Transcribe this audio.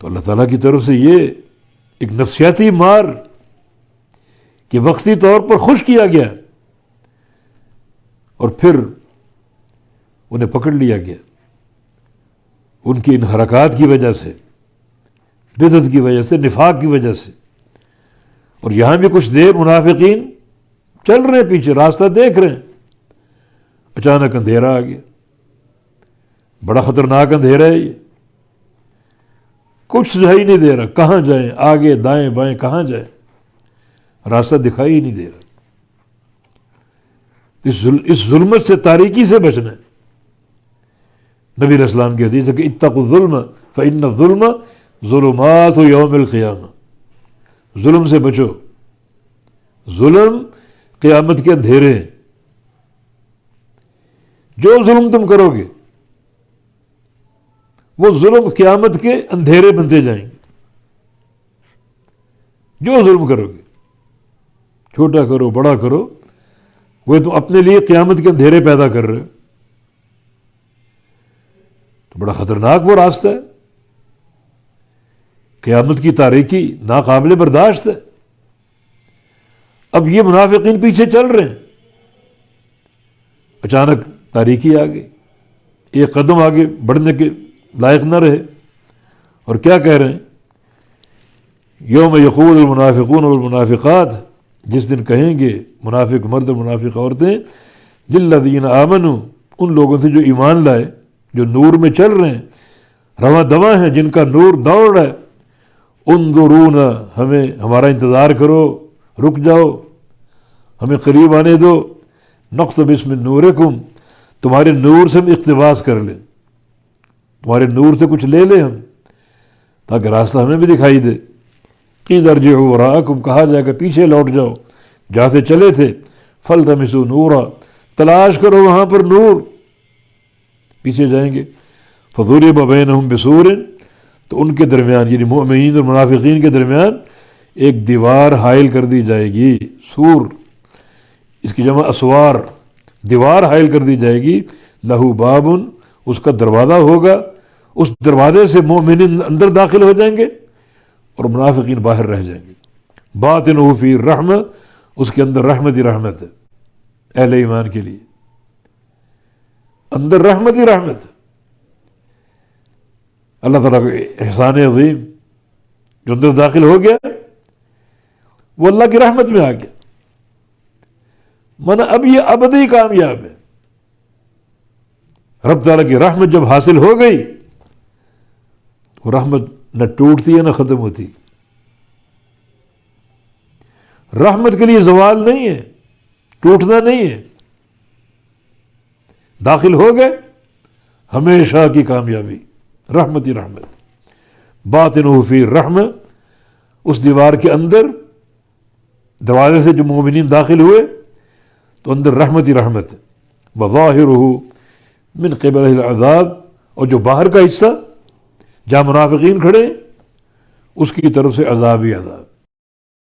تو اللہ تعالیٰ کی طرف سے یہ ایک نفسیاتی مار کہ وقتی طور پر خوش کیا گیا اور پھر انہیں پکڑ لیا گیا ان کی ان حرکات کی وجہ سے، بدعت کی وجہ سے، نفاق کی وجہ سے۔ اور یہاں بھی کچھ دیر منافقین چل رہے ہیں، پیچھے راستہ دیکھ رہے ہیں، اچانک اندھیرا آ گیا، بڑا خطرناک اندھیرا ہے یہ، کچھ سجائی نہیں دے رہا، کہاں جائیں، آگے دائیں بائیں کہاں جائیں، راستہ دکھائی ہی نہیں دے رہا۔ اس ظلمت سے، تاریکی سے بچنا ہے۔ نبی علیہ السلام کی حدیث ہے کہ اتقوا الظلم فإن الظلم ظلمات یوم القیامہ، ظلم سے بچو، ظلم قیامت کے اندھیرے ہیں، جو ظلم تم کرو گے وہ ظلم قیامت کے اندھیرے بنتے جائیں گے۔ جو ظلم کرو گے، چھوٹا کرو بڑا کرو، وہ تم اپنے لیے قیامت کے اندھیرے پیدا کر رہے ہو۔ تو بڑا خطرناک وہ راستہ ہے، قیامت کی تاریکی ناقابل برداشت ہے۔ اب یہ منافقین پیچھے چل رہے ہیں، اچانک تاریکی آ گئی، ایک قدم آگے بڑھنے کے لائق نہ رہے، اور کیا کہہ رہے ہیں؟ یوم یقول المنافقون والمنافقات، جس دن کہیں گے منافق مرد اور منافق عورتیں، للذین آمنوا، ان لوگوں سے جو ایمان لائے، جو نور میں چل رہے ہیں، رواں دواں ہیں، جن کا نور دوڑ رہا ہے، انظرونا، ہمارا انتظار کرو، رک جاؤ، ہمیں قریب آنے دو، نقتبس من نورکم، تمہارے نور سے ہم اقتباس کر لیں، تمہارے نور سے کچھ لے لیں ہم، تاکہ راستہ ہمیں بھی دکھائی دے۔ قیل ارجعوا وراءکم، کہا جائے گا پیچھے لوٹ جاؤ جہاں سے چلے تھے، فالتمسوا نورا، تلاش کرو وہاں پر نور، پیچھے جائیں گے۔ فضرب بینہم بسور، تو ان کے درمیان یعنی مؤمنین اور منافقین کے درمیان ایک دیوار حائل کر دی جائے گی، سور، اس کی جمع اسوار، دیوار حائل کر دی جائے گی، لہو باب، اس کا دروازہ ہوگا، اس دروازے سے مومنین اندر داخل ہو جائیں گے اور منافقین باہر رہ جائیں گے۔ باطنہ فی الرحمہ، اس کے اندر رحمت ہی رحمت ہے اہل ایمان کے لیے، اندر رحمت ہی رحمت ہے۔ اللہ تعالیٰ کا احسان عظیم، جو اندر داخل ہو گیا وہ اللہ کی رحمت میں آ گیا، مانا اب یہ ابدی کامیاب ہے۔ رب تعالیٰ کی رحمت جب حاصل ہو گئی، وہ رحمت نہ ٹوٹتی ہے نہ ختم ہوتی۔ رحمت کے لیے زوال نہیں ہے، ٹوٹنا نہیں ہے، داخل ہو گئے ہمیشہ کی کامیابی، رحمت ہی رحمت۔ باطنہ فی الرحمہ، اس دیوار کے اندر، دروازے سے جو مومنین داخل ہوئے تو اندر رحمت ہی رحمت ہے۔ وظاہرہ من قبلہ العذاب، اور جو باہر کا حصہ جہاں منافقین کھڑے اس کی طرف سے عذاب ہی عذاب۔